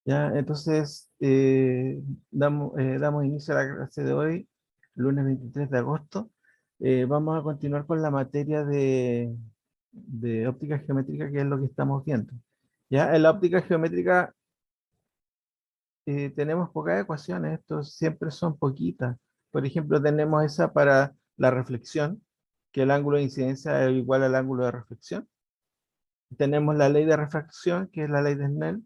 Ya, entonces damos inicio a la clase de hoy, lunes 23 de agosto. Vamos a continuar con la materia de óptica geométrica, que es lo que estamos viendo. Ya, en la óptica geométrica tenemos pocas ecuaciones, estos siempre son poquitas. Por ejemplo, tenemos esa para la reflexión, que el ángulo de incidencia es igual al ángulo de reflexión. Tenemos la ley de refracción, que es la ley de Snell,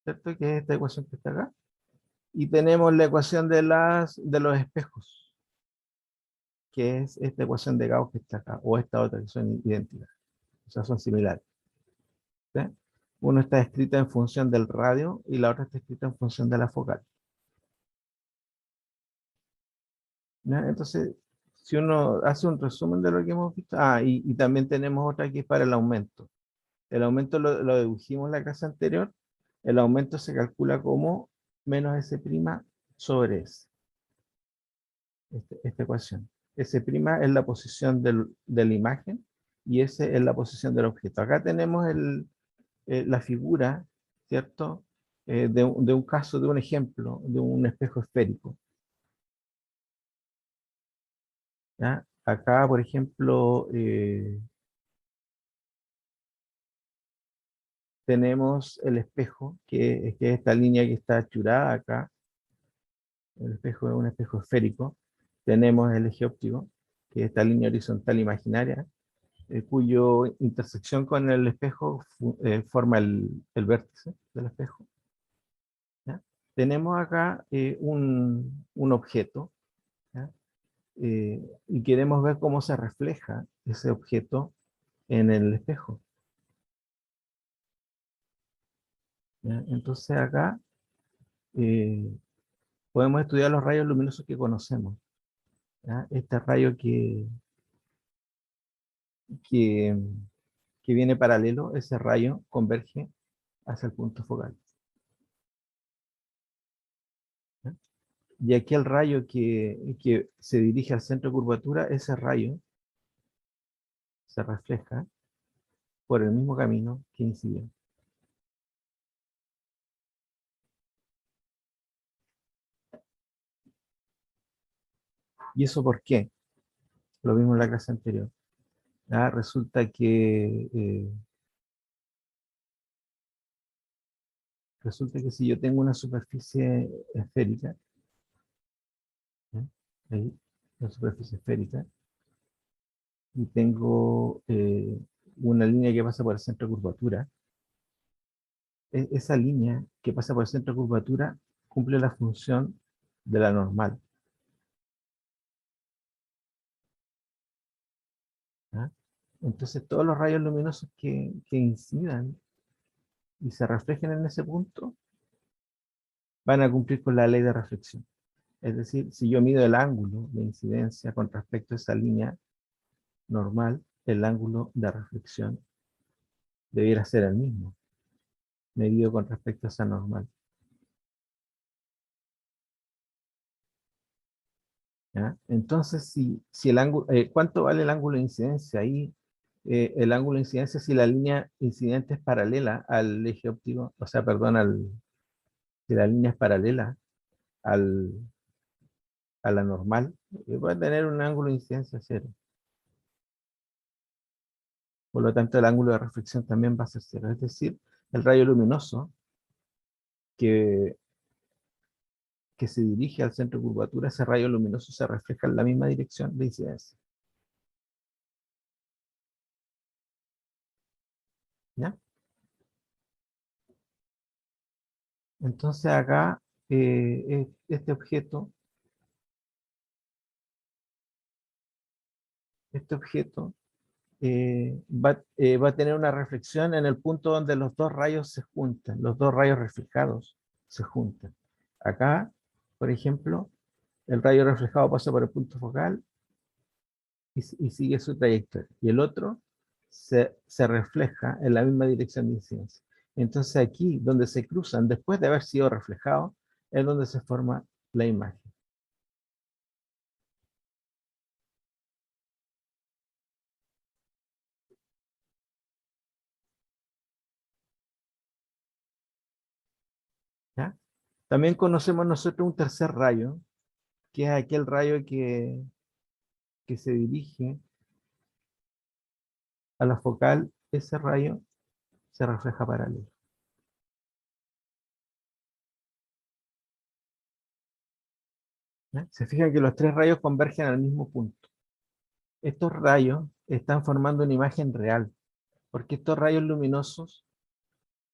¿cierto? Que es esta ecuación que está acá. Y tenemos la ecuación de los espejos, que es esta ecuación de Gauss que está acá, o esta otra que son idénticas, o sea, son similares. ¿Sí? Uno está escrito en función del radio y la otra está escrita en función de la focal. ¿Ya? Entonces, si uno hace un resumen de lo que hemos visto, y también tenemos otra que es para el aumento. El aumento lo dedujimos en la clase anterior. El aumento se calcula como menos S' sobre S. Esta ecuación. S' es la posición de la imagen y S es la posición del objeto. Acá tenemos la figura, ¿cierto? De un caso, de un ejemplo, de un espejo esférico. ¿Ya? Acá, por ejemplo, tenemos el espejo, que es esta línea que está achurada acá. El espejo es un espejo esférico. Tenemos el eje óptico, que es esta línea horizontal imaginaria, cuyo intersección con el espejo forma el vértice del espejo. ¿Ya? Tenemos acá un objeto, ¿ya? Y queremos ver cómo se refleja ese objeto en el espejo. ¿Ya? Entonces acá eh, podemos estudiar los rayos luminosos que conocemos. ¿Ya? Este rayo que, que viene paralelo, ese rayo converge hacia el punto focal. ¿Ya? Y aquí el rayo que se dirige al centro de curvatura, ese rayo se refleja por el mismo camino que incidió. ¿Y eso por qué? Lo vimos en la clase anterior. ¿Ya? Resulta que si yo tengo una superficie esférica, ¿ya? Ahí, una superficie esférica, y tengo una línea que pasa por el centro de curvatura, esa línea que pasa por el centro de curvatura cumple la función de la normal. ¿Ya? Entonces todos los rayos luminosos que incidan y se reflejen en ese punto van a cumplir con la ley de reflexión. Es decir, si yo mido el ángulo de incidencia con respecto a esa línea normal, el ángulo de reflexión debiera ser el mismo, medido con respecto a esa normal. ¿Ya? Entonces, si el ángulo, ¿cuánto vale el ángulo de incidencia? Ahí, el ángulo de incidencia si la línea incidente es paralela al eje óptico, o sea, perdón, si la línea es paralela al, a la normal, va a tener un ángulo de incidencia cero. Por lo tanto, el ángulo de reflexión también va a ser cero. Es decir, el rayo luminoso que, que se dirige al centro de curvatura, ese rayo luminoso se refleja en la misma dirección de incidencia. ¿Ya? Entonces acá, este objeto va a tener una reflexión en el punto donde los dos rayos se juntan, los dos rayos reflejados se juntan. Acá, por ejemplo, el rayo reflejado pasa por el punto focal y sigue su trayectoria. Y el otro se refleja en la misma dirección de incidencia. Entonces aquí, donde se cruzan, después de haber sido reflejados, es donde se forma la imagen. También conocemos nosotros un tercer rayo, que es aquel rayo que se dirige a la focal. Ese rayo se refleja paralelo. ¿Ya? Se fijan que los tres rayos convergen al mismo punto. Estos rayos están formando una imagen real, porque estos rayos luminosos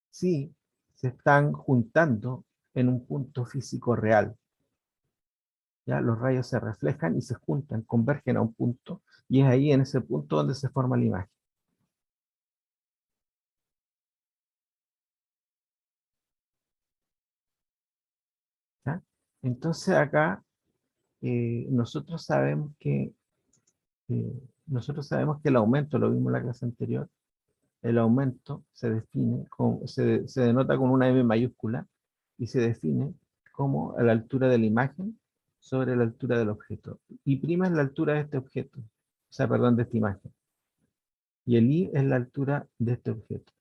sí se están juntando en un punto físico real. ¿Ya? Los rayos se reflejan y se juntan, convergen a un punto, y es ahí en ese punto donde se forma la imagen. ¿Ya? Entonces acá nosotros sabemos que el aumento, lo vimos en la clase anterior, el aumento se define, se denota con una M mayúscula y se define como a la altura de la imagen sobre la altura del objeto. Y prima es la altura de este objeto, o sea, perdón, de esta imagen. Y el I es la altura de este objeto.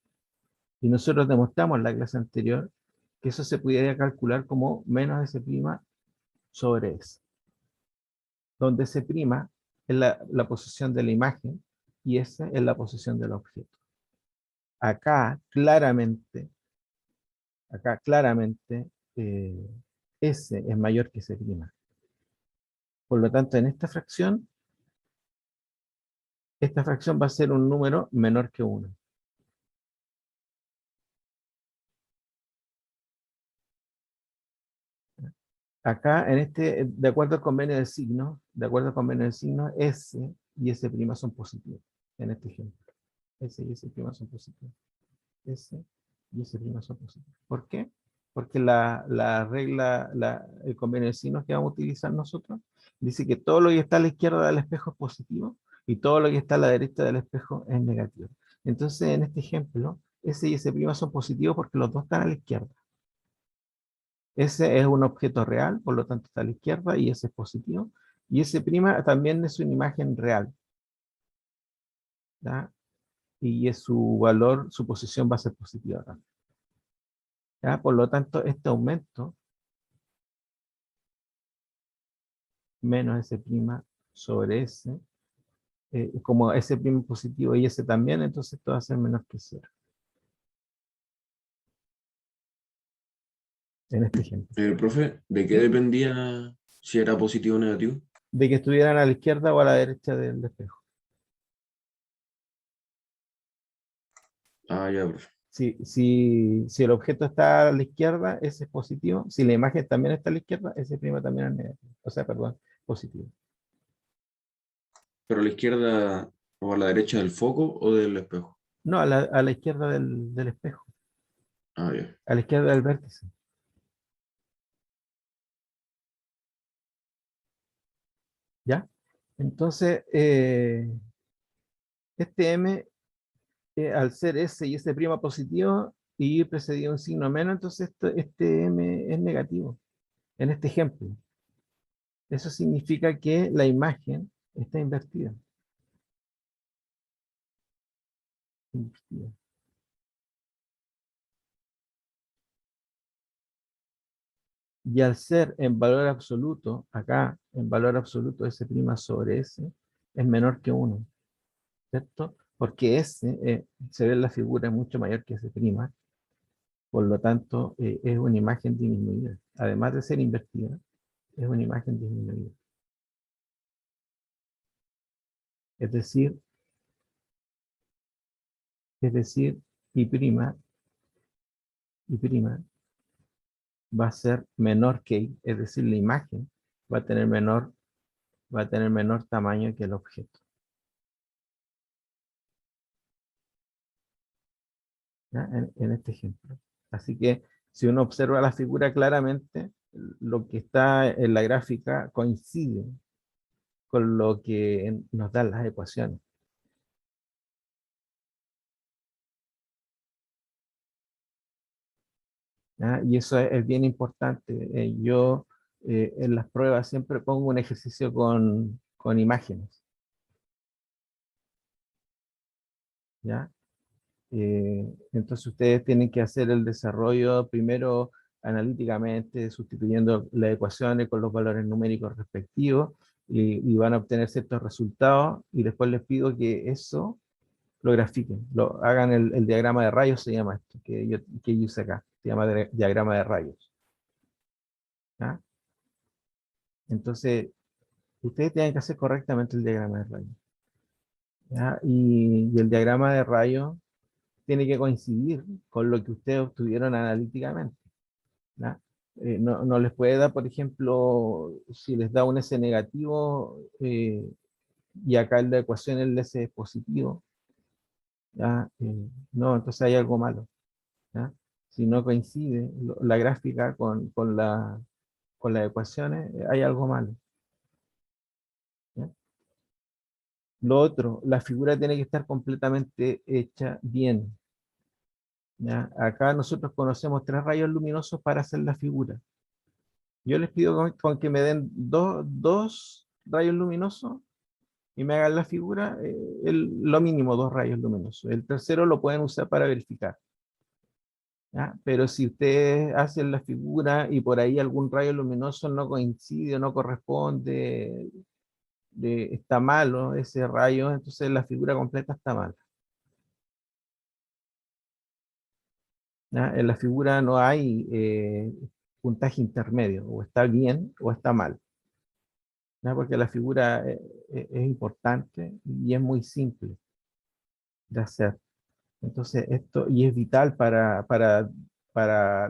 Y nosotros demostramos en la clase anterior que eso se pudiera calcular como menos S' sobre S, donde S' es la posición de la imagen y S es la posición del objeto. Acá claramente, acá claramente, S es mayor que S'. Por lo tanto, en esta fracción va a ser un número menor que 1. Acá, de acuerdo al convenio de signo, S y S' son positivos, en este ejemplo. S y S' son positivos. S y S' son positivos. ¿Por qué? Porque la regla, el convenio de signos que vamos a utilizar nosotros, dice que todo lo que está a la izquierda del espejo es positivo y todo lo que está a la derecha del espejo es negativo. Entonces, en este ejemplo, S y S' son positivos porque los dos están a la izquierda. S es un objeto real, por lo tanto está a la izquierda y S es positivo. Y S' también es una imagen real, ¿ya? Y es su valor, su posición va a ser positiva también. ¿Ya? Por lo tanto, este aumento, menos S' sobre S, como S' positivo y S también, entonces esto va a ser menos que 0, en este ejemplo. Profe, ¿de qué dependía si era positivo o negativo? De que estuvieran a la izquierda o a la derecha del espejo. Ah, ya, profe. Si el objeto está a la izquierda, ese es positivo. Si la imagen también está a la izquierda, ese también es negativo. O sea, perdón, positivo. ¿Pero a la izquierda o a la derecha del foco o del espejo? No, a la izquierda del espejo, Ah, ya. a la izquierda del vértice. ¿Ya? Entonces, este M, al ser S y S' positivo y ir precedido de un signo menos, entonces este M es negativo, en este ejemplo. Eso significa que la imagen está invertida. Invertida. Y al ser en valor absoluto, acá en valor absoluto S' sobre S es menor que 1, ¿cierto? Porque S, se ve en la figura, es mucho mayor que S', por lo tanto es una imagen disminuida. Además de ser invertida, es una imagen disminuida. Es decir, I' va a ser menor que I, es decir, la imagen va a tener menor tamaño que el objeto. ¿Ya? En este ejemplo. Así que si uno observa la figura claramente, lo que está en la gráfica coincide con lo que nos dan las ecuaciones. ¿Ya? Y eso es bien importante. Yo en las pruebas siempre pongo un ejercicio con imágenes. ¿Ya? Entonces ustedes tienen que hacer el desarrollo primero analíticamente, sustituyendo las ecuaciones con los valores numéricos respectivos, y van a obtener ciertos resultados, y después les pido que eso lo grafiquen, hagan el diagrama de rayos, se llama esto, que yo hice acá, se llama diagrama de rayos. ¿Ya? Entonces, ustedes tienen que hacer correctamente el diagrama de rayos. ¿Ya? Y el diagrama de rayos tiene que coincidir con lo que ustedes obtuvieron analíticamente. ¿Ya? No les puede dar, por ejemplo, si les da un S negativo, y acá en la ecuación el S es positivo, ¿ya? No, entonces hay algo malo. ¿Ya? Si no coincide la gráfica con las ecuaciones, hay algo malo. ¿Ya? Lo otro, la figura tiene que estar completamente hecha bien. ¿Ya? Acá nosotros conocemos 3 rayos luminosos para hacer la figura. Yo les pido con que me den dos rayos luminosos y me hagan la figura, lo mínimo 2 rayos luminosos. El tercero lo pueden usar para verificar. ¿Ya? Pero si ustedes hacen la figura y por ahí algún rayo luminoso no coincide, no corresponde, está malo ese rayo, entonces la figura completa está mala. ¿Ya? En la figura no hay puntaje intermedio, o está bien o está mal. ¿Ya? Porque la figura es importante y es muy simple de hacer. Entonces, y es vital para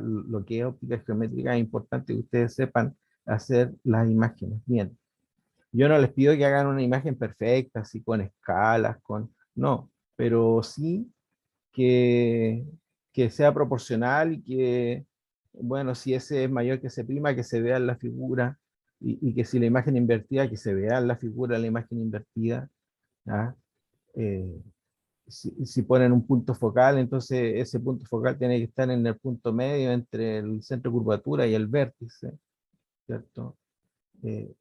lo que es óptica geométrica, es importante que ustedes sepan hacer las imágenes bien. Yo no les pido que hagan una imagen perfecta, así con escalas, no, pero sí que, que sea proporcional y que, bueno, si ese es mayor que ese prima, que se vea en la figura, y que si la imagen invertida, que se vea en la figura la imagen invertida. ¿Ya? Eh, si ponen un punto focal, entonces ese punto focal tiene que estar en el punto medio entre el centro de curvatura y el vértice, ¿cierto? Eh,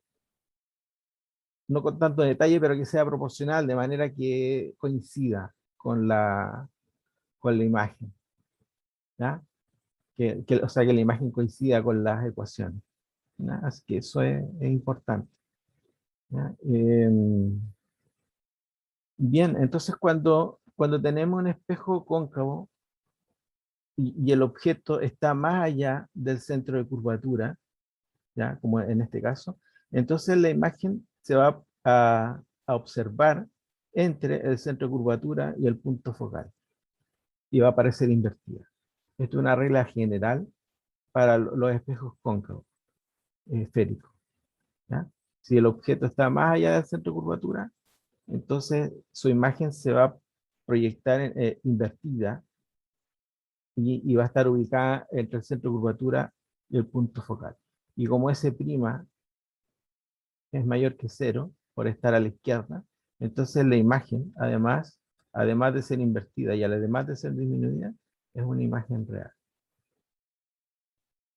no con tanto detalle, pero que sea proporcional, de manera que coincida con la imagen, ¿ya? O sea, que la imagen coincida con las ecuaciones, ¿ya? Así que eso es importante, ¿ya? Bien, entonces cuando tenemos un espejo cóncavo y el objeto está más allá del centro de curvatura, ¿ya? Como en este caso, entonces la imagen se va a observar entre el centro de curvatura y el punto focal, y va a aparecer invertida. Esto es una regla general para los espejos cóncavos, esféricos. ¿Ya? Si el objeto está más allá del centro de curvatura, entonces su imagen se va a proyectar invertida, y va a estar ubicada entre el centro de curvatura y el punto focal. Y como ese prima es mayor que 0, por estar a la izquierda, entonces la imagen, además de ser invertida y además de ser disminuida, es una imagen real.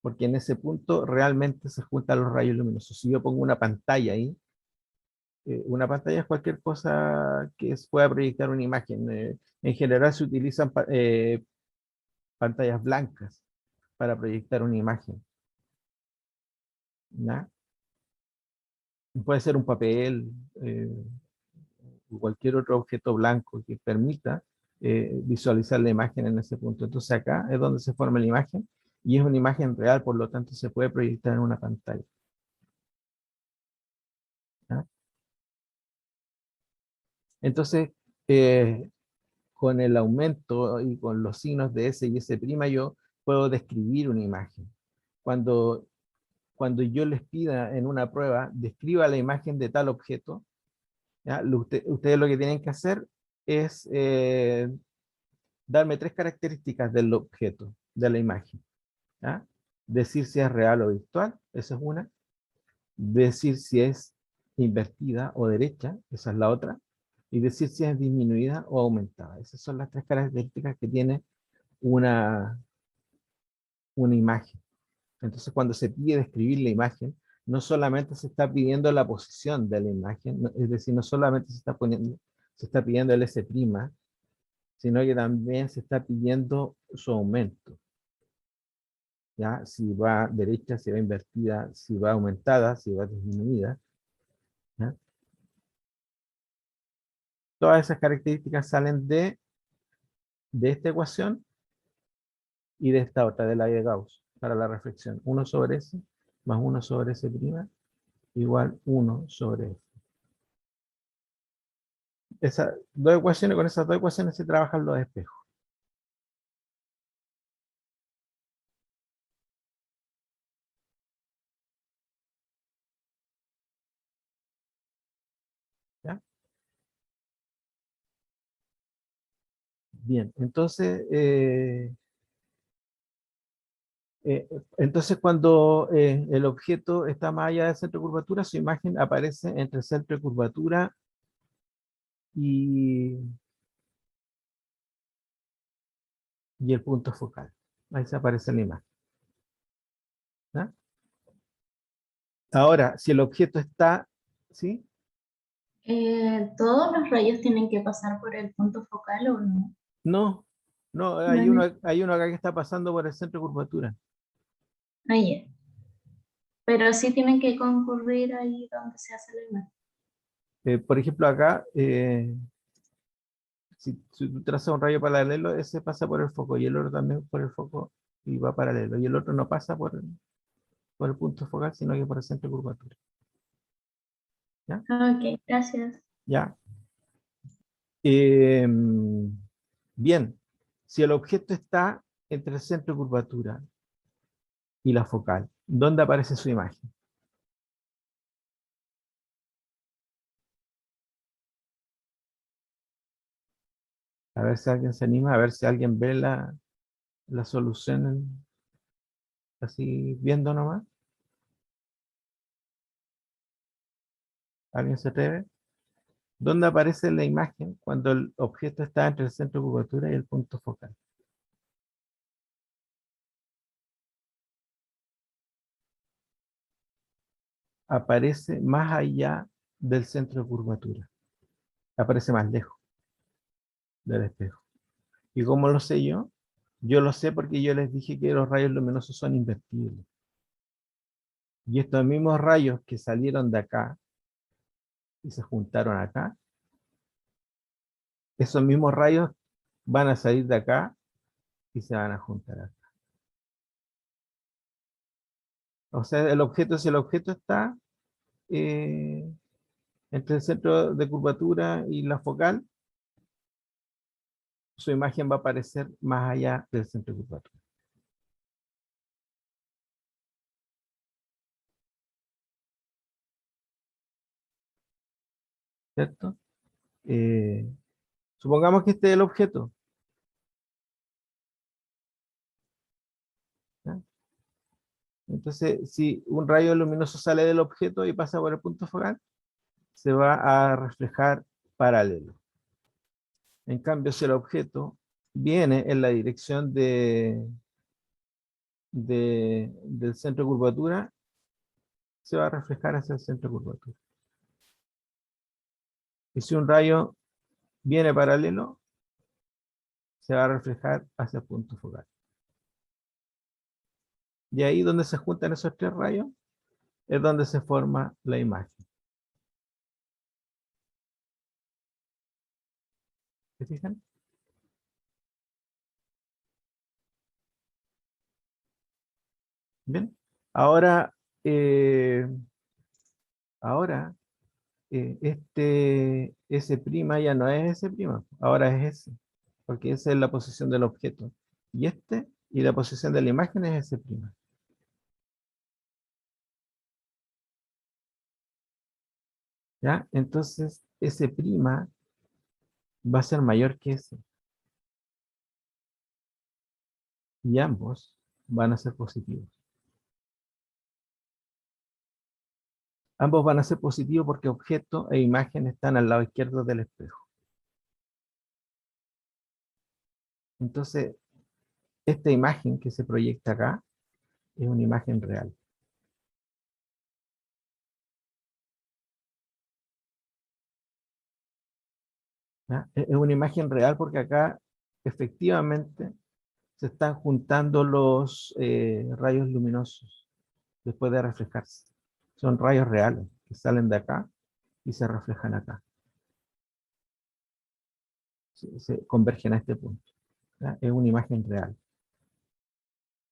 Porque en ese punto realmente se juntan los rayos luminosos. Si yo pongo una pantalla ahí, una pantalla es cualquier cosa que pueda proyectar una imagen. En general se utilizan pantallas blancas para proyectar una imagen, ¿ya? Puede ser un papel, o cualquier otro objeto blanco que permita visualizar la imagen en ese punto. Entonces acá es donde se forma la imagen, y es una imagen real, por lo tanto se puede proyectar en una pantalla, ¿ya? Entonces, eh, con el aumento y con los signos de S y S', yo puedo describir una imagen. Cuando, cuando yo les pida en una prueba, describa la imagen de tal objeto, ¿ya? Ustedes lo que tienen que hacer es darme 3 características del objeto, de la imagen, ¿ya? Decir si es real o virtual, esa es una. Decir si es invertida o derecha, esa es la otra. Y decir si es disminuida o aumentada. Esas son las 3 características que tiene una, una imagen. Entonces, cuando se pide describir la imagen, no solamente se está pidiendo la posición de la imagen, es decir, no solamente se está pidiendo el S', sino que también se está pidiendo su aumento, ¿ya? Si va derecha, si va invertida, si va aumentada, si va disminuida, ¿ya? Todas esas características salen de esta ecuación y de esta otra, de la de Gauss, para la reflexión. 1 sobre S más 1 sobre S' igual 1 sobre F. Esas dos ecuaciones, con esas dos ecuaciones se trabajan los espejos. ¿Ya? Bien, entonces cuando el objeto está más allá del centro de curvatura, su imagen aparece entre el centro de curvatura y, y el punto focal. Ahí se aparece la imagen. ¿Ya? Ahora, si el objeto está, ¿sí? ¿Todos los rayos tienen que pasar por el punto focal o no? No, no, No, no. hay uno acá que está pasando por el centro de curvatura. Ah, ya. Pero sí tienen que concurrir ahí donde se hace la imagen. Por ejemplo, acá, si tú trazas un rayo paralelo, ese pasa por el foco y el otro también por el foco y va paralelo. Y el otro no pasa por el punto focal, sino que por el centro de curvatura. ¿Ya? Ok, gracias. ¿Ya? Bien, si el objeto está entre el centro de curvatura y la focal, ¿dónde aparece su imagen? A ver si alguien se anima, a ver si alguien ve la solución así viendo nomás. ¿Alguien se atreve? ¿Dónde aparece la imagen cuando el objeto está entre el centro de curvatura y el punto focal? Aparece más allá del centro de curvatura. Aparece más lejos del espejo. ¿Y cómo lo sé yo? Yo lo sé porque yo les dije que los rayos luminosos son invertibles. Y estos mismos rayos que salieron de acá y se juntaron acá, esos mismos rayos van a salir de acá y se van a juntar acá. O sea, si el objeto está eh, entre el centro de curvatura y la focal, su imagen va a aparecer más allá del centro de curvatura. ¿Cierto? Eh, supongamos que este es el objeto. ¿Ya? Entonces, si un rayo luminoso sale del objeto y pasa por el punto focal, se va a reflejar paralelo. En cambio, si el objeto viene en la dirección del centro de curvatura, se va a reflejar hacia el centro de curvatura. Y si un rayo viene paralelo, se va a reflejar hacia el punto focal. Y ahí donde se juntan esos tres rayos, es donde se forma la imagen. ¿Se fijan? Bien. Ahora, eh, ahora S' ya no es S', ahora es S, porque esa es la posición del objeto. Y la posición de la imagen es S'. ¿Ya? Entonces, S' va a ser mayor que S. Y ambos van a ser positivos. Ambos van a ser positivos porque objeto e imagen están al lado izquierdo del espejo. Entonces, esta imagen que se proyecta acá es una imagen real. ¿Ya? Es una imagen real porque acá efectivamente se están juntando los rayos luminosos después de reflejarse. Son rayos reales que salen de acá y se reflejan acá. Se convergen a este punto. ¿Ya? Es una imagen real.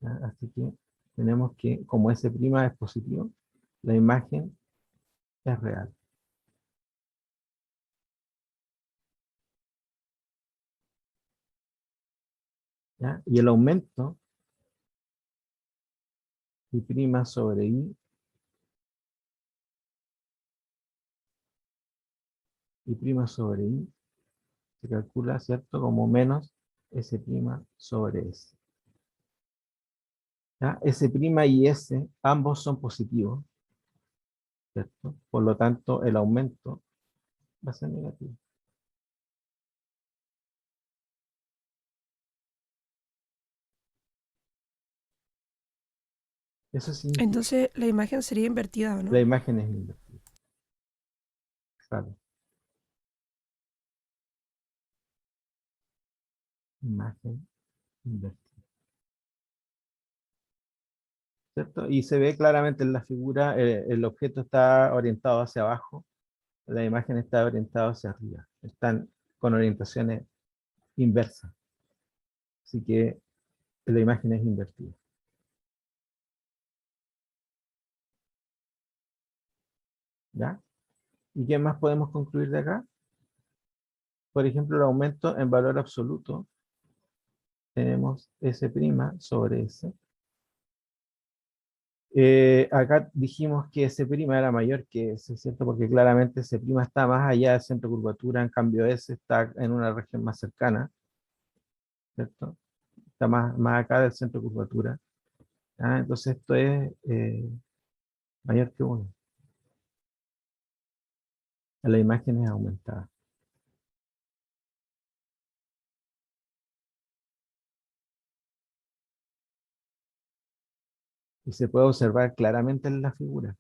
¿Ya? Así que tenemos que, como S' es positivo, la imagen es real. ¿Ya? Y el aumento I' sobre I' sobre I se calcula, ¿cierto? Como menos S' sobre S. ¿Ya? S' y S ambos son positivos, ¿cierto? Por lo tanto, el aumento va a ser negativo. Eso significa Entonces la imagen sería invertida, ¿o la no? imagen es invertida. Claro. Imagen invertida. ¿Cierto? Y se ve claramente en la figura, el objeto está orientado hacia abajo, la imagen está orientada hacia arriba. Están con orientaciones inversas. Así que la imagen es invertida. ¿Ya? ¿Y qué más podemos concluir de acá? Por ejemplo, el aumento en valor absoluto. Tenemos S' sobre S. Acá dijimos que S' era mayor que S, ¿cierto? Porque claramente S' está más allá del centro de curvatura, en cambio S está en una región más cercana, ¿cierto? Está más acá del centro de curvatura. ¿Ah? Entonces esto es mayor que 1. La imagen es aumentada. Y se puede observar claramente en la figura,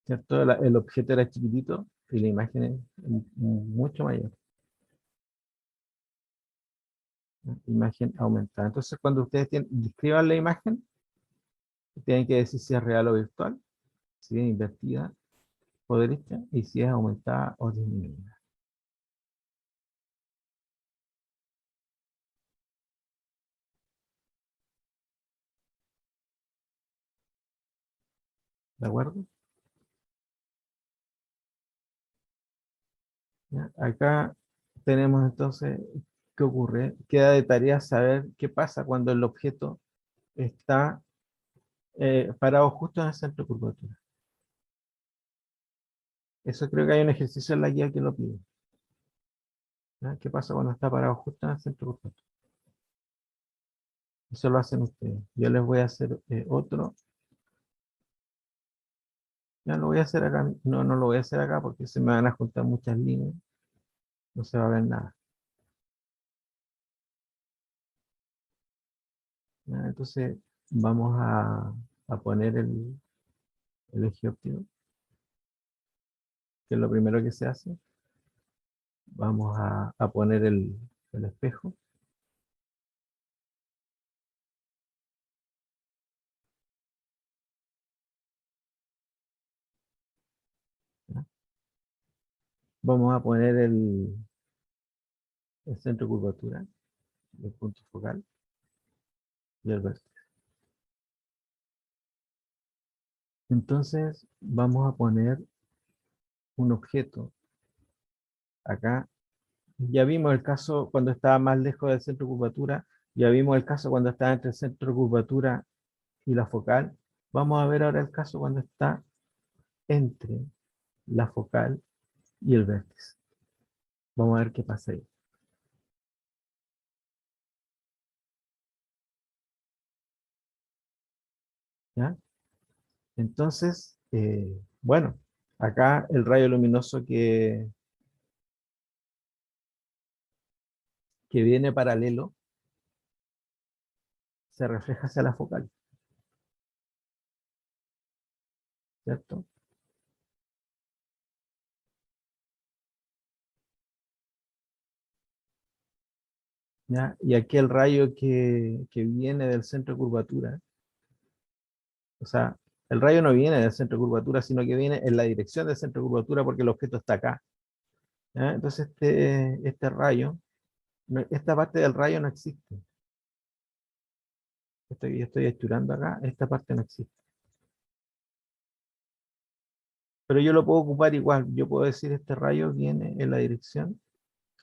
¿cierto? El objeto era chiquitito y la imagen es mucho mayor. ¿No? Imagen aumentada. Entonces, cuando ustedes describan la imagen, tienen que decir si es real o virtual, si es invertida o derecha, y si es aumentada o disminuida. ¿De acuerdo? ¿Ya? Acá tenemos entonces, ¿qué ocurre? Queda de tarea saber qué pasa cuando el objeto está parado justo en el centro de curvatura. Eso creo que hay un ejercicio en la guía que lo pide. ¿Ya? ¿Qué pasa cuando está parado justo en el centro de curvatura? Eso lo hacen ustedes. Yo les voy a hacer otro. Ya lo voy a hacer acá. No, no lo voy a hacer acá porque se me van a juntar muchas líneas. No se va a ver nada. ¿Ya? Entonces vamos a poner el eje óptico, que es lo primero que se hace. Vamos a poner el espejo. ¿Ya? Vamos a poner el centro de curvatura, el punto focal y el vértice. Entonces vamos a poner un objeto acá. Ya vimos el caso cuando estaba más lejos del centro de curvatura, ya vimos el caso cuando está entre el centro de curvatura y la focal. Vamos a ver ahora el caso cuando está entre la focal y el vértice. Vamos a ver qué pasa ahí. ¿Ya? Entonces, bueno, acá el rayo luminoso que viene paralelo se refleja hacia la focal, ¿cierto? ¿ya? Y aquí el rayo que viene del centro de curvatura, o sea, el rayo no viene del centro de curvatura, sino que viene en la dirección del centro de curvatura porque el objeto está acá. ¿Ya? Entonces este rayo, esta parte del rayo no existe. Estoy estirando acá, esta parte no existe. Pero yo lo puedo ocupar igual. Yo puedo decir este rayo viene en la dirección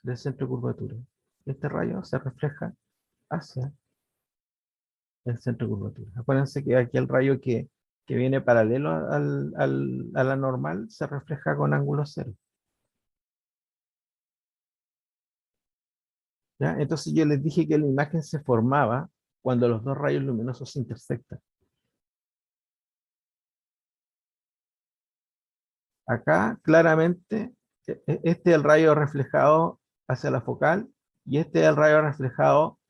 del centro de curvatura. Este rayo se refleja hacia el centro de curvatura. Acuérdense que aquí el rayo que viene paralelo a la normal se refleja con ángulo cero. ¿Ya? Entonces yo les dije que la imagen se formaba cuando los dos rayos luminosos se intersectan. Acá claramente este es el rayo reflejado hacia la focal y este es el rayo reflejado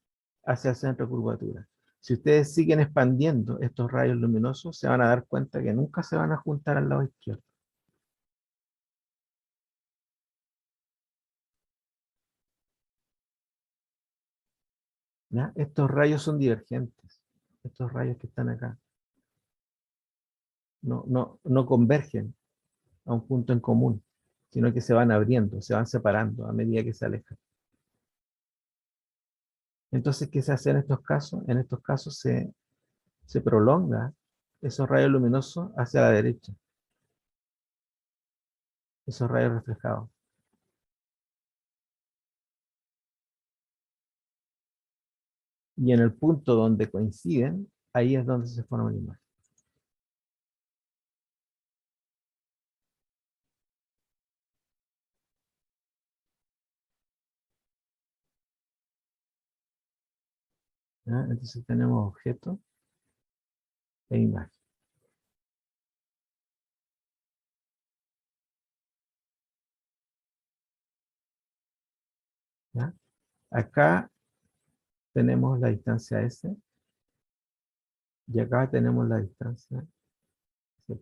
hacia el centro de curvatura. Si ustedes siguen expandiendo estos rayos luminosos, se van a dar cuenta que nunca se van a juntar al lado izquierdo. ¿Ya? Estos rayos son divergentes. Estos rayos que están acá. No convergen a un punto en común, sino que se van abriendo, se van separando a medida que se alejan. Entonces, ¿qué se hace en estos casos? En estos casos se prolonga esos rayos luminosos hacia la derecha, esos rayos reflejados. Y en el punto donde coinciden, ahí es donde se forma una imagen. ¿Ya? Entonces tenemos objeto e imagen. ¿Ya? Acá tenemos la distancia S y acá tenemos la distancia S'.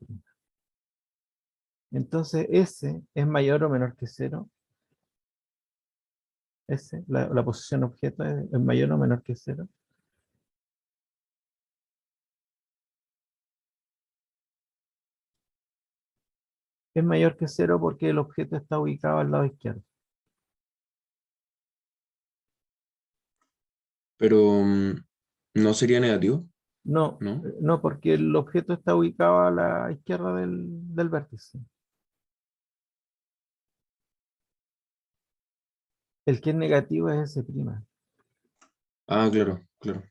Entonces S es mayor o menor que 0. S, la posición objeto es mayor o menor que 0. Es mayor que 0 porque el objeto está ubicado al lado izquierdo. Pero no sería negativo, No, ¿no? no, porque el objeto está ubicado a la izquierda del vértice. El que es negativo es S'. Ah, claro, claro.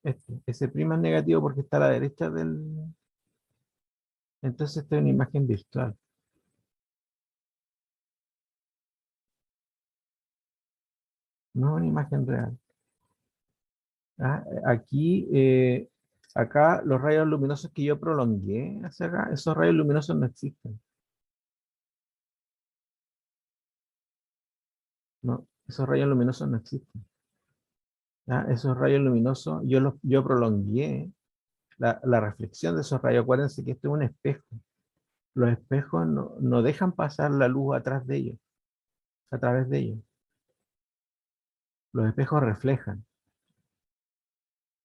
S' es negativo porque está a la derecha del... Entonces esta es una imagen virtual. No es una imagen real. ¿Ah? Aquí, acá los rayos luminosos que yo prolongué hacia acá, esos rayos luminosos no existen. No, esos rayos luminosos no existen. ¿Ah? Esos rayos luminosos, yo prolongué la reflexión de esos rayos. Acuérdense que esto es un espejo. Los espejos no dejan pasar la luz atrás de ellos, a través de ellos. Los espejos reflejan.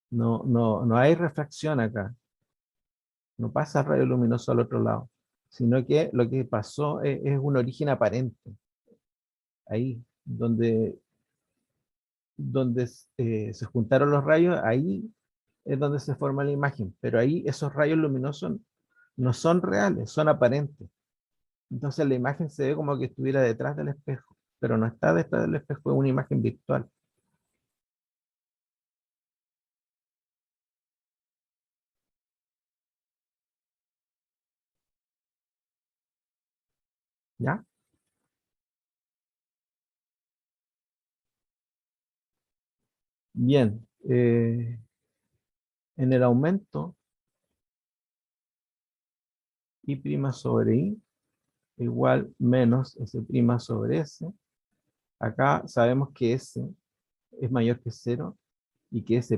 No hay refracción acá. No pasa rayo luminoso al otro lado. Sino que lo que pasó es un origen aparente. Ahí, donde se juntaron los rayos, ahí es donde se forma la imagen. Pero ahí esos rayos luminosos no son reales, son aparentes. Entonces la imagen se ve como que estuviera detrás del espejo, pero no está detrás del espejo, es una imagen virtual. ¿Ya? Bien. En el aumento, I' sobre I igual menos S' sobre S. Acá sabemos que S es mayor que 0 y que S'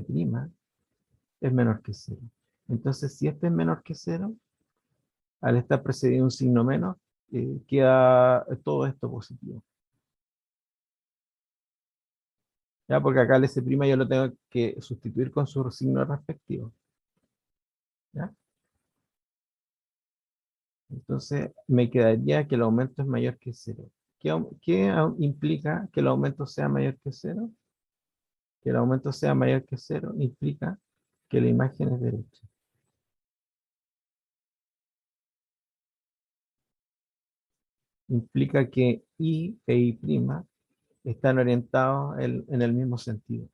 es menor que 0. Entonces, si este es menor que 0, al estar precedido un signo menos, queda todo esto positivo. ¿Ya? Porque acá el S' yo lo tengo que sustituir con su signo respectivo. ¿Ya? Entonces me quedaría que el aumento es mayor que cero. ¿Qué implica que el aumento sea mayor que cero? Que el aumento sea mayor que cero implica que la imagen es derecha. Implica que I e I' están orientados en el mismo sentido.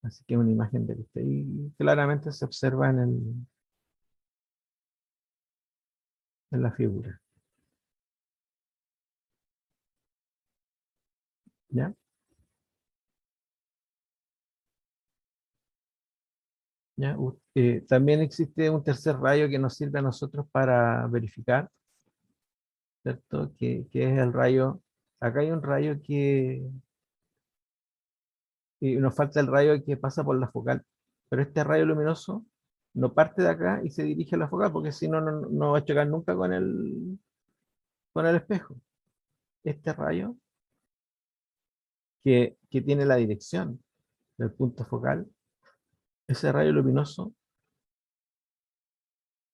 Así que es una imagen derecha. Y claramente se observa en la figura. ¿Ya? ¿Ya? También existe un tercer rayo que nos sirve a nosotros para verificar, ¿cierto? Que es el rayo. Acá hay un rayo y nos falta el rayo que pasa por la focal. Pero este rayo luminoso no parte de acá y se dirige a la focal, porque si no, no va a chocar nunca con el espejo. Este rayo que tiene la dirección del punto focal, ese rayo luminoso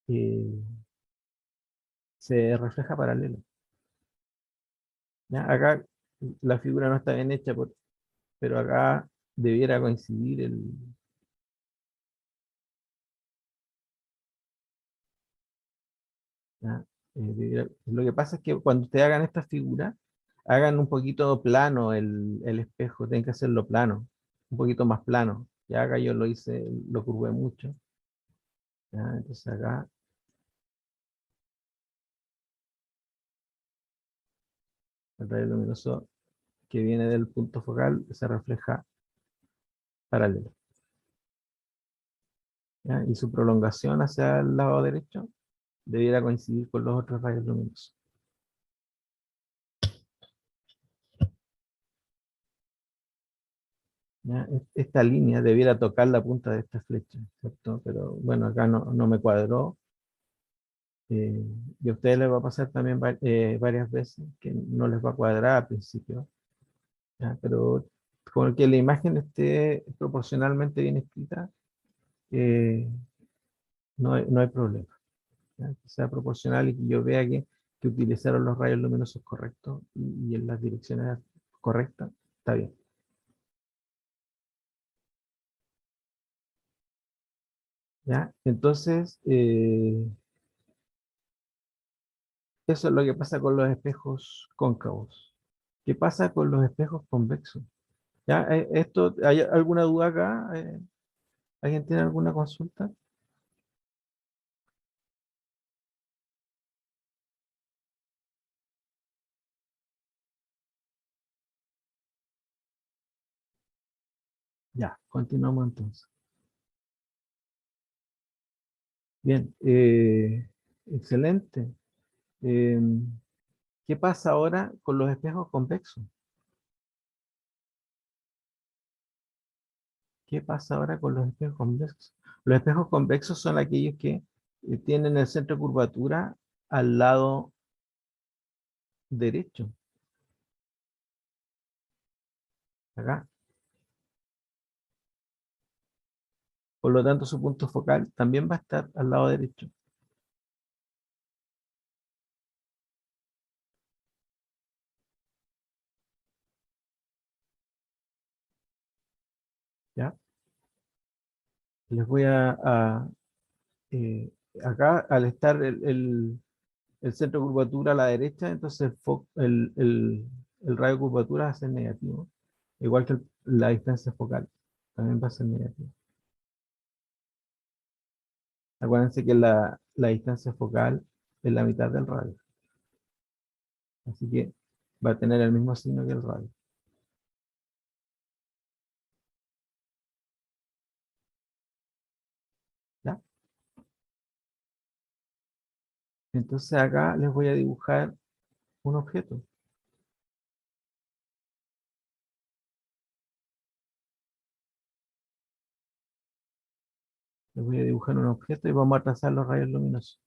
eh, se refleja paralelo. ¿Ya? Acá la figura no está bien hecha, pero acá debiera coincidir ¿ya? Lo que pasa es que cuando ustedes hagan esta figura, hagan un poquito plano el espejo, tienen que hacerlo plano, un poquito más plano. Ya acá yo lo hice, lo curvé mucho. ¿Ya? Entonces acá el rayo luminoso que viene del punto focal se refleja paralelo. ¿Ya? Y su prolongación hacia el lado derecho debiera coincidir con los otros rayos luminosos. ¿Ya? Esta línea debiera tocar la punta de esta flecha, ¿cierto? Pero bueno, acá no me cuadró. Y a ustedes les va a pasar también varias veces que no les va a cuadrar al principio, ¿ya? Pero con que la imagen esté proporcionalmente bien escrita, eh, no hay problema, ¿ya? Que sea proporcional y que yo vea que utilizaron los rayos luminosos correctos y en las direcciones correctas, está bien. ¿Ya? Entonces, eso es lo que pasa con los espejos cóncavos. ¿Qué pasa con los espejos convexos? ¿Ya? ¿Hay alguna duda acá? ¿Alguien tiene alguna consulta? Ya, continuamos entonces. Bien, excelente. Eh, ¿Qué pasa ahora con los espejos convexos? ¿Qué pasa ahora con los espejos convexos? Los espejos convexos son aquellos que tienen el centro de curvatura al lado derecho. Acá. Por lo tanto, su punto focal también va a estar al lado derecho. ¿Ya? Les voy eh, acá, al estar el centro de curvatura a la derecha, entonces el radio de curvatura va a ser negativo. Igual que la distancia focal, también va a ser negativa. Acuérdense que la distancia focal es la mitad del radio. Así que va a tener el mismo signo que el radio. ¿Ya? Entonces acá les voy a dibujar un objeto. Les voy a dibujar un objeto y vamos a trazar los rayos luminosos.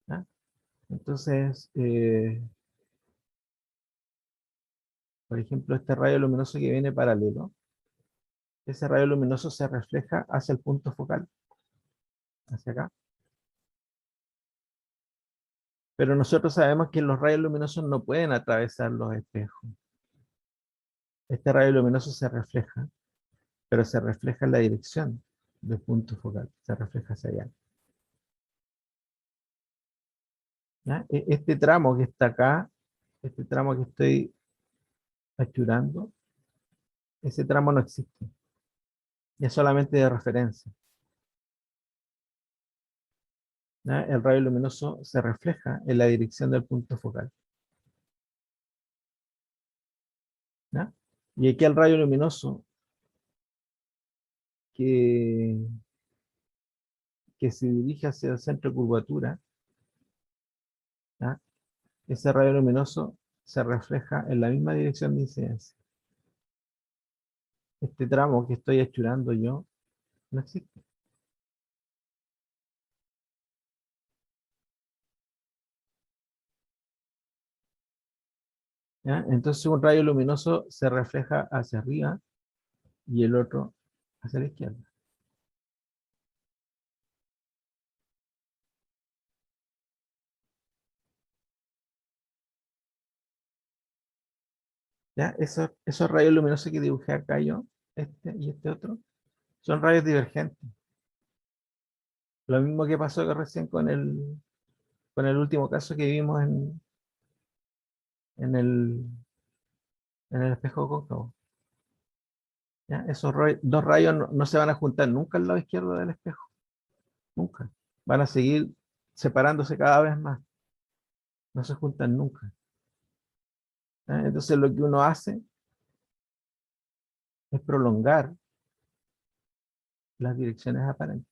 ¿Ya? Entonces, por ejemplo, este rayo luminoso que viene paralelo, ese rayo luminoso se refleja hacia el punto focal, hacia acá. Pero nosotros sabemos que los rayos luminosos no pueden atravesar los espejos. Este rayo luminoso se refleja, pero se refleja en la dirección del punto focal, se refleja hacia allá. ¿Ya? Este tramo que está acá, este tramo que estoy achurando, ese tramo no existe. Es solamente de referencia. ¿Ya? El rayo luminoso se refleja en la dirección del punto focal. ¿Ya? Y aquí el rayo luminoso que, que se dirige hacia el centro de curvatura, ¿ya? Ese rayo luminoso se refleja en la misma dirección de incidencia. Este tramo que estoy achurando yo no existe. ¿Ya? Entonces un rayo luminoso se refleja hacia arriba y el otro hacia la izquierda. ¿Ya? Esos rayos luminosos que dibujé acá yo, este y este otro, son rayos divergentes. Lo mismo que pasó que recién con el último caso que vimos en en el espejo cóncavo. ¿Ya? Esos dos rayos no se van a juntar nunca al lado izquierdo del espejo. Nunca. Van a seguir separándose cada vez más. No se juntan nunca. ¿Ya? Entonces lo que uno hace es prolongar las direcciones aparentes.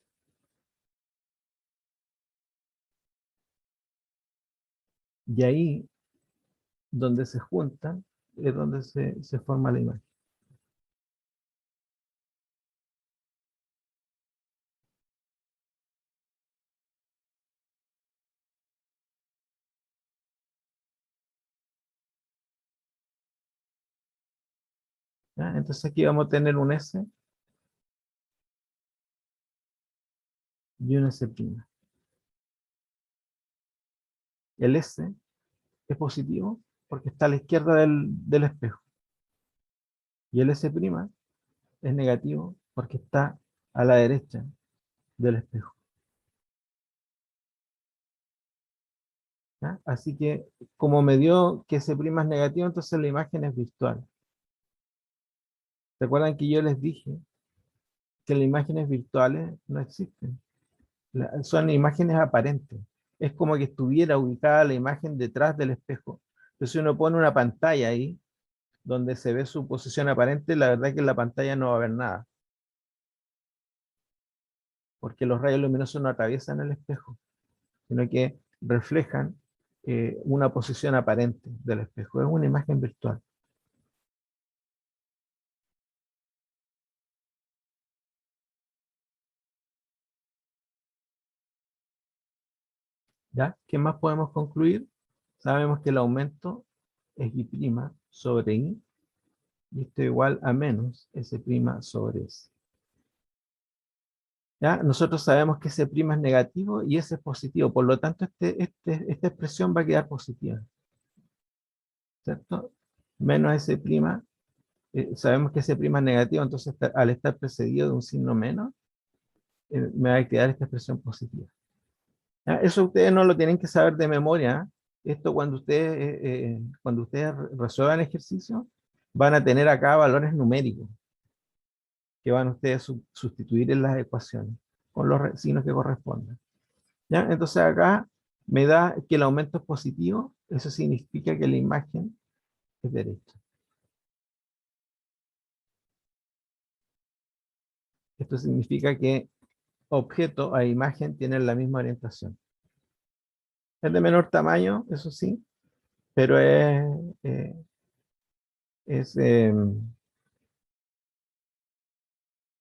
Y ahí, donde se juntan, es donde se forma la imagen. ¿Ya? Entonces aquí vamos a tener un S y un S'. El S es positivo porque está a la izquierda del espejo. Y el S' es negativo porque está a la derecha del espejo. ¿Ya? Así que, como me dio que S' es negativo, entonces la imagen es virtual. ¿Recuerdan que yo les dije que las imágenes virtuales no existen? Son imágenes aparentes. Es como que estuviera ubicada la imagen detrás del espejo. Entonces, si uno pone una pantalla ahí, donde se ve su posición aparente, la verdad es que en la pantalla no va a haber nada. Porque los rayos luminosos no atraviesan el espejo, sino que reflejan una posición aparente del espejo. Es una imagen virtual. ¿Ya? ¿Qué más podemos concluir? Sabemos que el aumento es Y' sobre I, y esto es igual a menos S' sobre S. ¿Ya? Nosotros sabemos que S' es negativo y S es positivo, por lo tanto esta expresión va a quedar positiva. ¿Cierto? Menos S', sabemos que S' es negativo, entonces al estar precedido de un signo menos, me va a quedar esta expresión positiva. ¿Ya? Eso ustedes no lo tienen que saber de memoria. Esto cuando ustedes resuelvan ejercicio, van a tener acá valores numéricos que van ustedes a sustituir en las ecuaciones con los signos que correspondan. ¿Ya? Entonces acá me da que el aumento es positivo, eso significa que la imagen es derecha. Esto significa que objeto a imagen tienen la misma orientación. Es de menor tamaño, eso sí, pero es, eh, es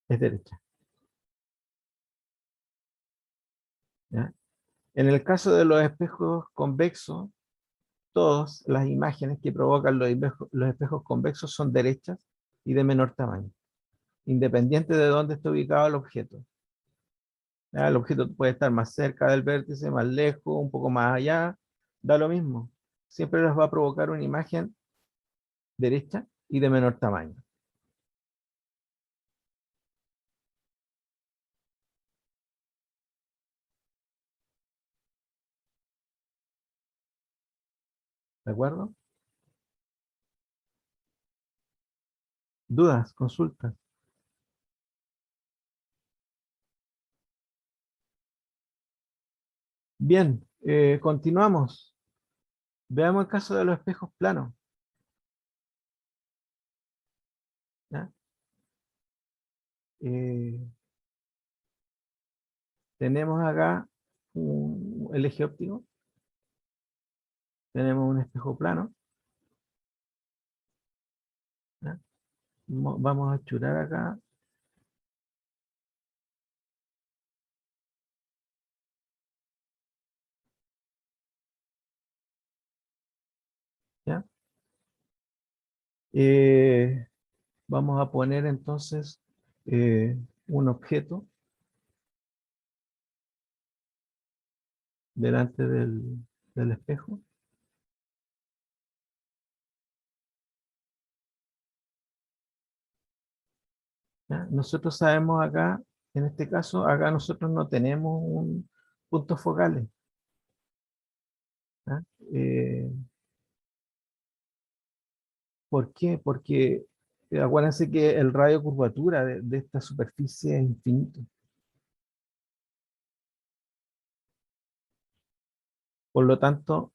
derecha. ¿Ya? En el caso de los espejos convexos, todas las imágenes que provocan los espejos convexos son derechas y de menor tamaño, independiente de dónde esté ubicado el objeto. ¿Ya? El objeto puede estar más cerca del vértice, más lejos, un poco más allá, da lo mismo. Siempre les va a provocar una imagen derecha y de menor tamaño. ¿De acuerdo? ¿Dudas? ¿Consultas? Bien, continuamos. Veamos el caso de los espejos planos. ¿Ya? Eh, tenemos acá el eje óptico. Tenemos un espejo plano. ¿Ya? Vamos a churar acá. ¿Ya? Vamos a poner entonces un objeto delante del espejo. ¿Ya? Nosotros sabemos acá, en este caso, acá nosotros no tenemos un puntos focales. ¿Ya? Eh, ¿Por qué? Porque acuérdense que el radio de curvatura de esta superficie es infinito. Por lo tanto,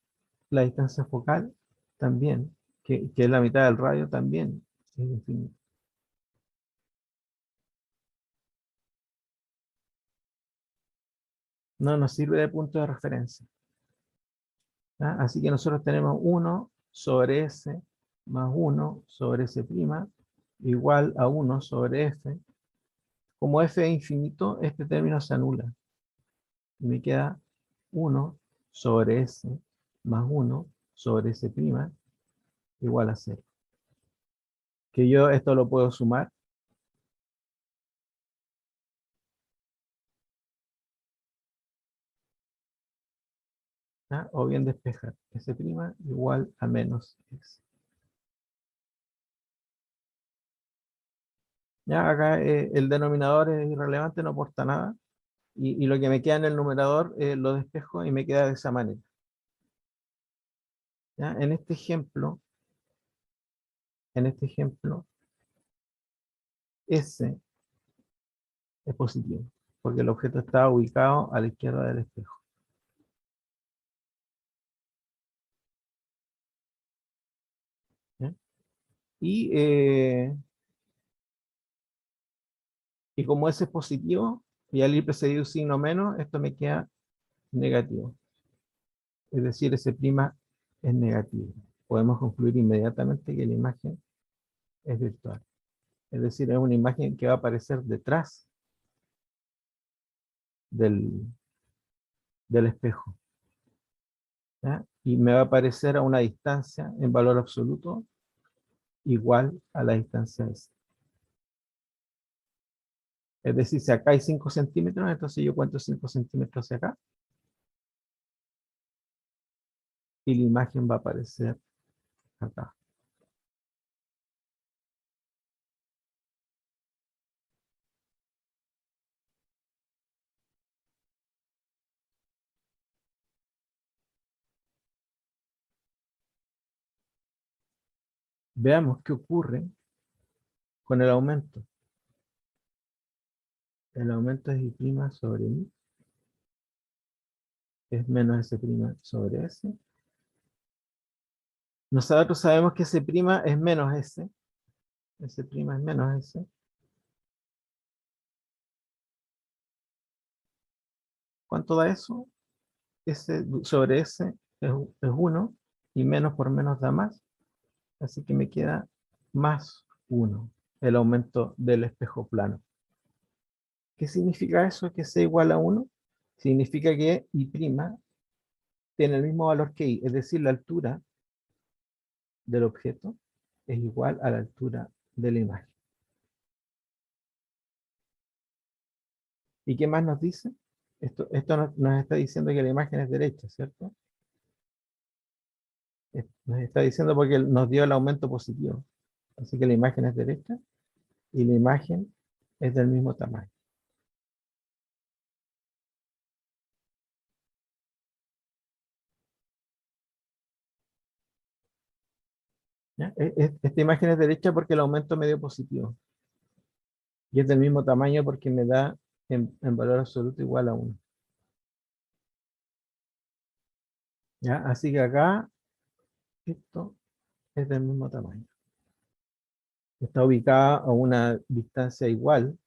la distancia focal también, que es la mitad del radio, también es infinito. No nos sirve de punto de referencia. ¿Ya? Así que nosotros tenemos 1 sobre S más 1 sobre S' igual a 1 sobre F. Como F es infinito, este término se anula. Y me queda 1 sobre S más 1 sobre S' igual a 0. Que yo esto lo puedo sumar. ¿Ya? O bien despejar. S' igual a menos S. Ya acá el denominador es irrelevante, no aporta nada. Y lo que me queda en el numerador lo despejo y me queda de esa manera. ¿Ya? En este ejemplo, S es positivo, porque el objeto está ubicado a la izquierda del espejo. ¿Ya? Y como S es positivo, y al ir precedido un signo menos, esto me queda negativo. Es decir, S' es negativo. Podemos concluir inmediatamente que la imagen es virtual. Es decir, es una imagen que va a aparecer detrás del espejo. ¿Ya? Y me va a aparecer a una distancia en valor absoluto igual a la distancia S. Es decir, si acá hay 5 centímetros, entonces yo cuento 5 centímetros hacia acá. Y la imagen va a aparecer acá. Veamos qué ocurre con el aumento. El aumento es I' sobre I. Es menos S' sobre S. Nosotros sabemos que S' es menos S. S' es menos S. ¿Cuánto da eso? S sobre S es 1 y menos por menos da más. Así que me queda más 1, el aumento del espejo plano. ¿Qué significa eso? Que C igual a 1. significa que I' tiene el mismo valor que I, es decir, la altura del objeto es igual a la altura de la imagen. ¿Y qué más nos dice? Esto nos está diciendo que la imagen es derecha, ¿cierto? Nos está diciendo porque nos dio el aumento positivo. Así que la imagen es derecha y la imagen es del mismo tamaño. ¿Ya? Esta imagen es derecha porque el aumento me dio positivo. Y es del mismo tamaño porque me da en valor absoluto igual a 1. ¿Ya? Así que acá esto es del mismo tamaño. Está ubicada a una distancia igual,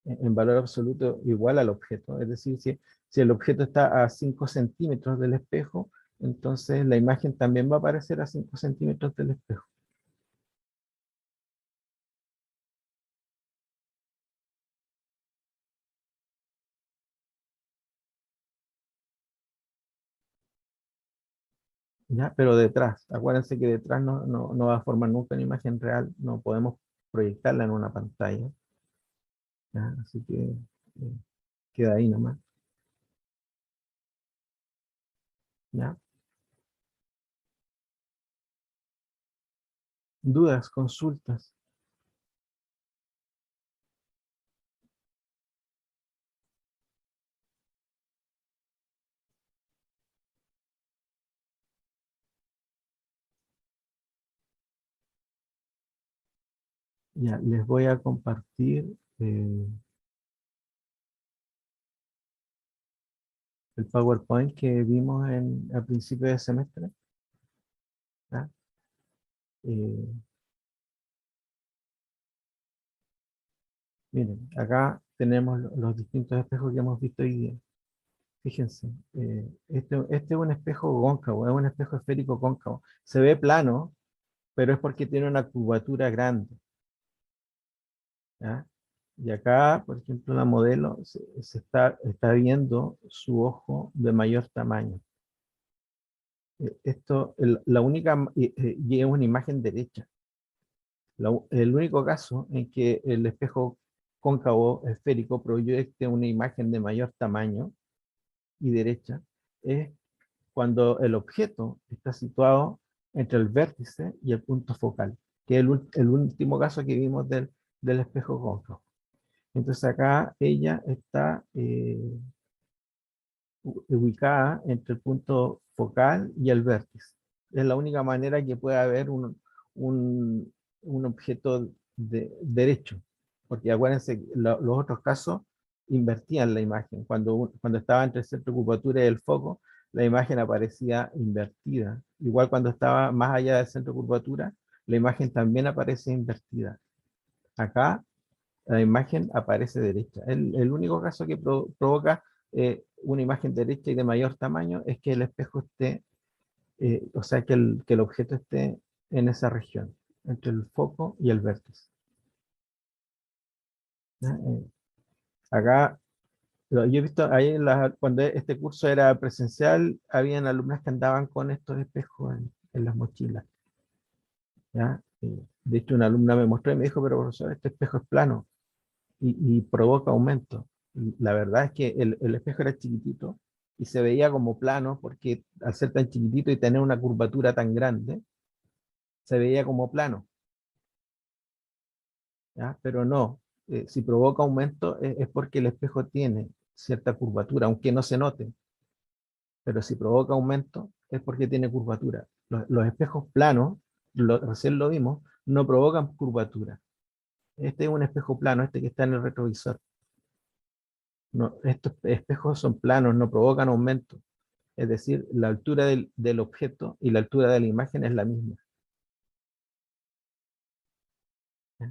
en valor absoluto igual al objeto. Es decir, si el objeto está a 5 centímetros del espejo, entonces la imagen también va a aparecer a 5 centímetros del espejo. ¿Ya? Pero detrás, acuérdense que detrás no va a formar nunca una imagen real, no podemos proyectarla en una pantalla. ¿Ya? Así que queda ahí nomás. ¿Ya? Dudas, consultas. Ya, les voy a compartir el PowerPoint que vimos al principio de semestre. ¿Ya? Miren, acá tenemos los distintos espejos que hemos visto hoy día. Fíjense, este es un espejo cóncavo, es un espejo esférico cóncavo. Se ve plano, pero es porque tiene una curvatura grande. ¿Ya? Y acá, por ejemplo, la modelo está viendo su ojo de mayor tamaño. La única, y es una imagen derecha. El único caso en que el espejo cóncavo esférico proyecte una imagen de mayor tamaño y derecha es cuando el objeto está situado entre el vértice y el punto focal, que es el último caso que vimos del espejo cóncavo. Entonces acá ella está ubicada entre el punto focal y el vértice. Es la única manera que puede haber un objeto derecho, porque acuérdense, los otros casos invertían la imagen. Cuando estaba entre el centro de curvatura y el foco, la imagen aparecía invertida. Igual cuando estaba más allá del centro de curvatura, la imagen también aparece invertida. Acá la imagen aparece derecha. El único caso que provoca una imagen derecha y de mayor tamaño es que el espejo esté, o sea, que el objeto esté en esa región, entre el foco y el vértice. ¿Ya? Acá, yo he visto ahí cuando este curso era presencial, habían alumnas que andaban con estos espejos en las mochilas. ¿Ya? De hecho, una alumna me mostró y me dijo, pero profesor, este espejo es plano y provoca aumento. La verdad es que el espejo era chiquitito y se veía como plano porque al ser tan chiquitito y tener una curvatura tan grande, se veía como plano. ¿Ya? Pero no, si provoca aumento es porque el espejo tiene cierta curvatura, aunque no se note. Pero si provoca aumento es porque tiene curvatura. Los espejos planos, recién lo vimos, no provocan curvatura. Este es un espejo plano, este que está en el retrovisor. No, estos espejos son planos, no provocan aumento. Es decir, la altura del objeto y la altura de la imagen es la misma.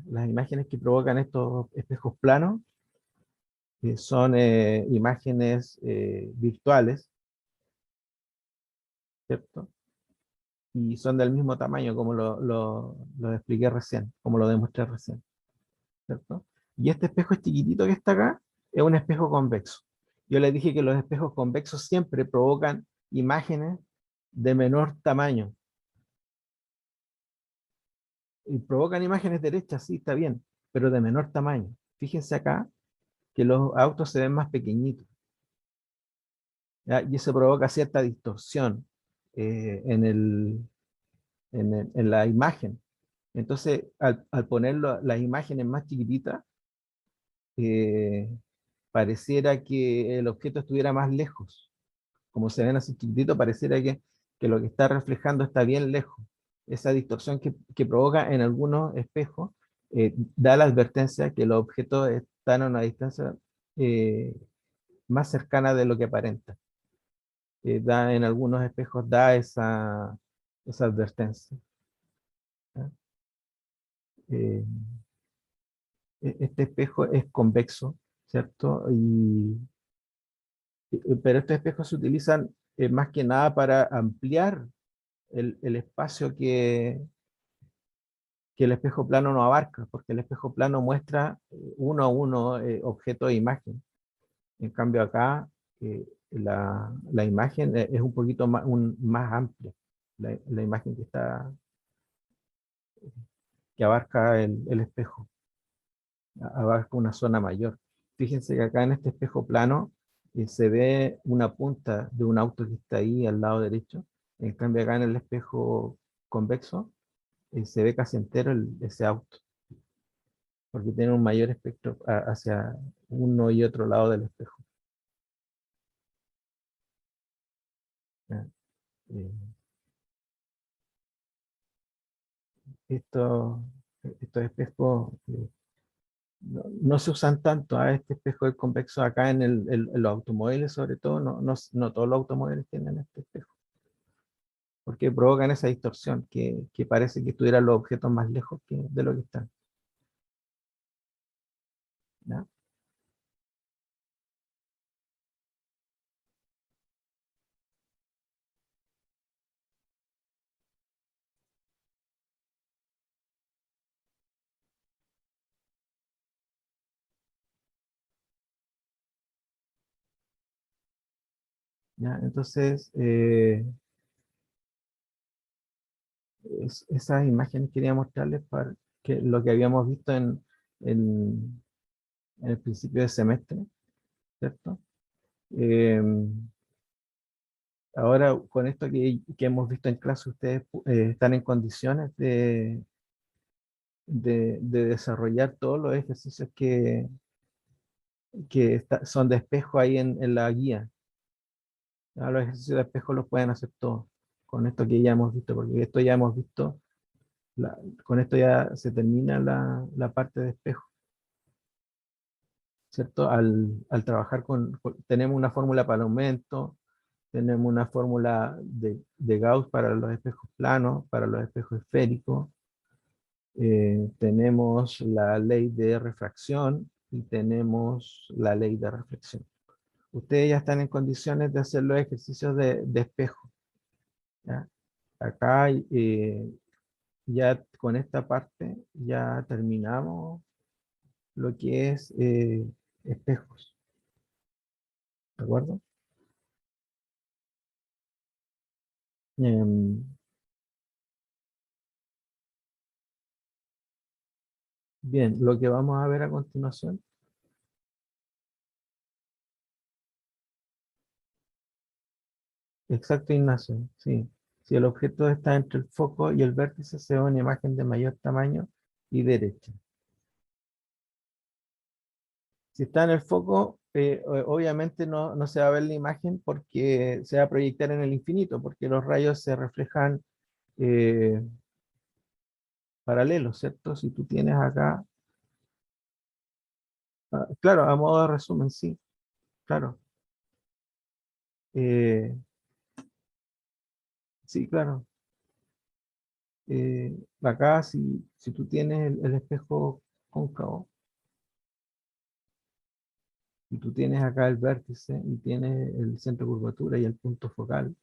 Las imágenes que provocan estos espejos planos son imágenes virtuales, ¿cierto? Y son del mismo tamaño como lo expliqué recién, como lo demostré recién, ¿cierto? Y este espejo chiquitito que está acá es un espejo convexo. Yo les dije que los espejos convexos siempre provocan imágenes de menor tamaño. Y provocan imágenes derechas, sí, está bien, pero de menor tamaño. Fíjense acá que los autos se ven más pequeñitos, ¿ya? Y eso provoca cierta distorsión en la imagen. Entonces, al poner las imágenes más chiquititas, eh, pareciera que el objeto estuviera más lejos. Como se ven así chiquititos, pareciera que lo que está reflejando está bien lejos. Esa distorsión que provoca en algunos espejos da la advertencia que los objetos están a una distancia eh, más cercana de lo que aparenta. En algunos espejos da esa advertencia, ¿ya? Eh, este espejo es convexo, ¿cierto? Pero estos espejos se utilizan más que nada para ampliar el espacio que el espejo plano no abarca, porque el espejo plano muestra uno a uno objeto e imagen. En cambio acá la imagen es un poquito más amplia, la imagen que abarca el espejo, abarca una zona mayor. Fíjense que acá en este espejo plano se ve una punta de un auto que está ahí al lado derecho. En cambio acá en el espejo convexo se ve casi entero ese auto, porque tiene un mayor espectro hacia uno y otro lado del espejo. ¿Ya? Eh, estos, estos espejos no se usan tanto. Este espejo es convexo acá en los automóviles, sobre todo, no todos los automóviles tienen este espejo, porque provocan esa distorsión que parece que estuvieran los objetos más lejos de lo que están. ¿Ya? ¿Ya? Entonces, esas imágenes quería mostrarles para que lo que habíamos visto en el principio del semestre, ¿cierto? Eh, Ahora, con esto que hemos visto en clase, ustedes están en condiciones de desarrollar todos los ejercicios que son de espejo ahí en la guía. ¿Ya? Los ejercicios de espejo los pueden hacer todos, con esto que ya hemos visto, porque esto ya hemos visto, con esto ya se termina la parte de espejo, ¿cierto? Al trabajar tenemos una fórmula para el aumento, tenemos una fórmula de Gauss para los espejos planos, para los espejos esféricos, tenemos la ley de refracción y tenemos la ley de reflexión. Ustedes ya están en condiciones de hacer los ejercicios de espejo, ¿ya? Acá ya con esta parte ya terminamos lo que es espejos, ¿de acuerdo? Em, Bien, lo que vamos a ver a continuación. Exacto, Ignacio, sí. Si el objeto está entre el foco y el vértice, se ve una imagen de mayor tamaño y derecha. Si está en el foco, obviamente no se va a ver la imagen porque se va a proyectar en el infinito, porque los rayos se reflejan eh, paralelos, ¿cierto? Si tú tienes acá, claro, a modo de resumen, sí, claro. Eh, sí, claro. Acá, si tú tienes el espejo cóncavo, y tú tienes acá el vértice y tienes el centro de curvatura y el punto focal,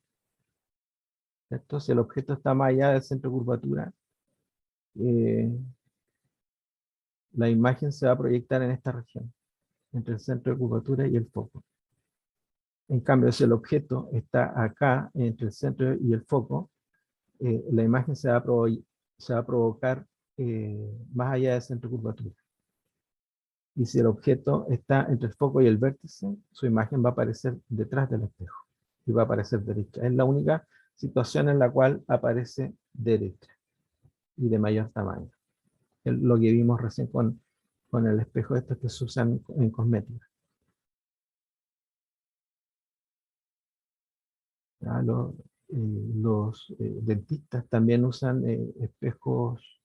¿cierto? Si el objeto está más allá del centro de curvatura, eh, la imagen se va a proyectar en esta región. entre el centro de curvatura y el foco. En cambio, si el objeto está acá, entre el centro y el foco, la imagen se va a provocar más allá del centro de curvatura. Y si el objeto está entre el foco y el vértice, su imagen va a aparecer detrás del espejo y va a aparecer derecha. Es la única situación en la cual aparece derecha y de mayor tamaño. Lo que vimos recién con el espejo estos que se usan en cosmética. ¿Ya? Los dentistas también usan espejos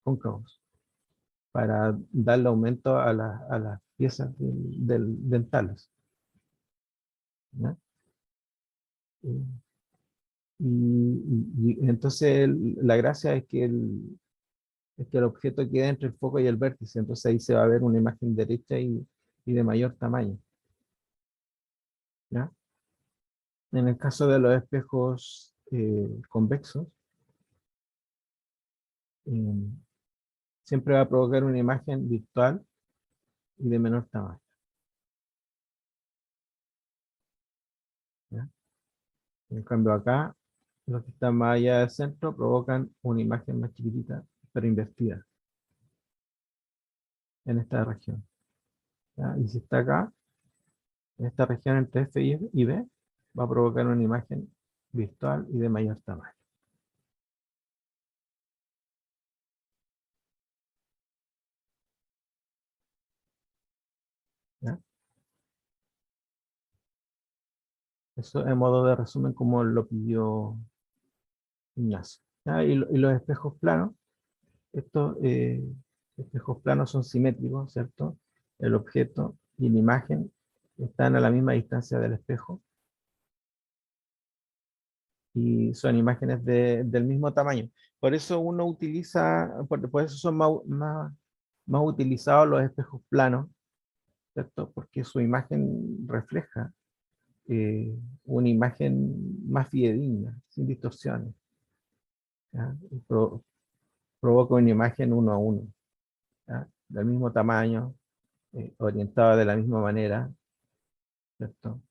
cóncavos para darle aumento a las piezas dentales. ¿Ya? Y entonces la gracia es que el objeto queda entre el foco y el vértice, entonces ahí se va a ver una imagen derecha y de mayor tamaño. ¿Ya? En el caso de los espejos convexos, siempre va a provocar una imagen virtual y de menor tamaño. ¿Ya? En cambio acá, los que están más allá del centro provocan una imagen más chiquitita, pero invertida, en esta región. ¿Ya? Y si está acá, en esta región entre F y B, va a provocar una imagen virtual y de mayor tamaño. ¿Ya? Eso en modo de resumen como lo pidió Ignacio. ¿Ya? Y los espejos planos, estos espejos planos son simétricos, ¿cierto? El objeto y la imagen están a la misma distancia del espejo y son imágenes del mismo tamaño. Por eso uno utiliza, por eso son más utilizados los espejos planos, ¿cierto? Porque su imagen refleja una imagen más fidedigna, sin distorsiones. ¿Ya? Y provoca una imagen uno a uno, ¿ya? Del mismo tamaño, orientada de la misma manera, ¿cierto?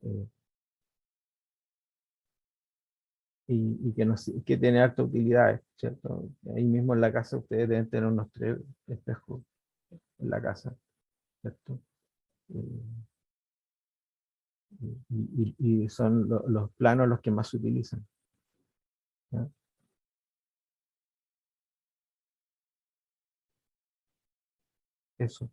Eh, y que tiene harta utilidad, ¿cierto? Ahí mismo en la casa ustedes deben tener unos 3 espejos en la casa, ¿cierto? Y son los planos los que más se utilizan, ¿ya? Eso.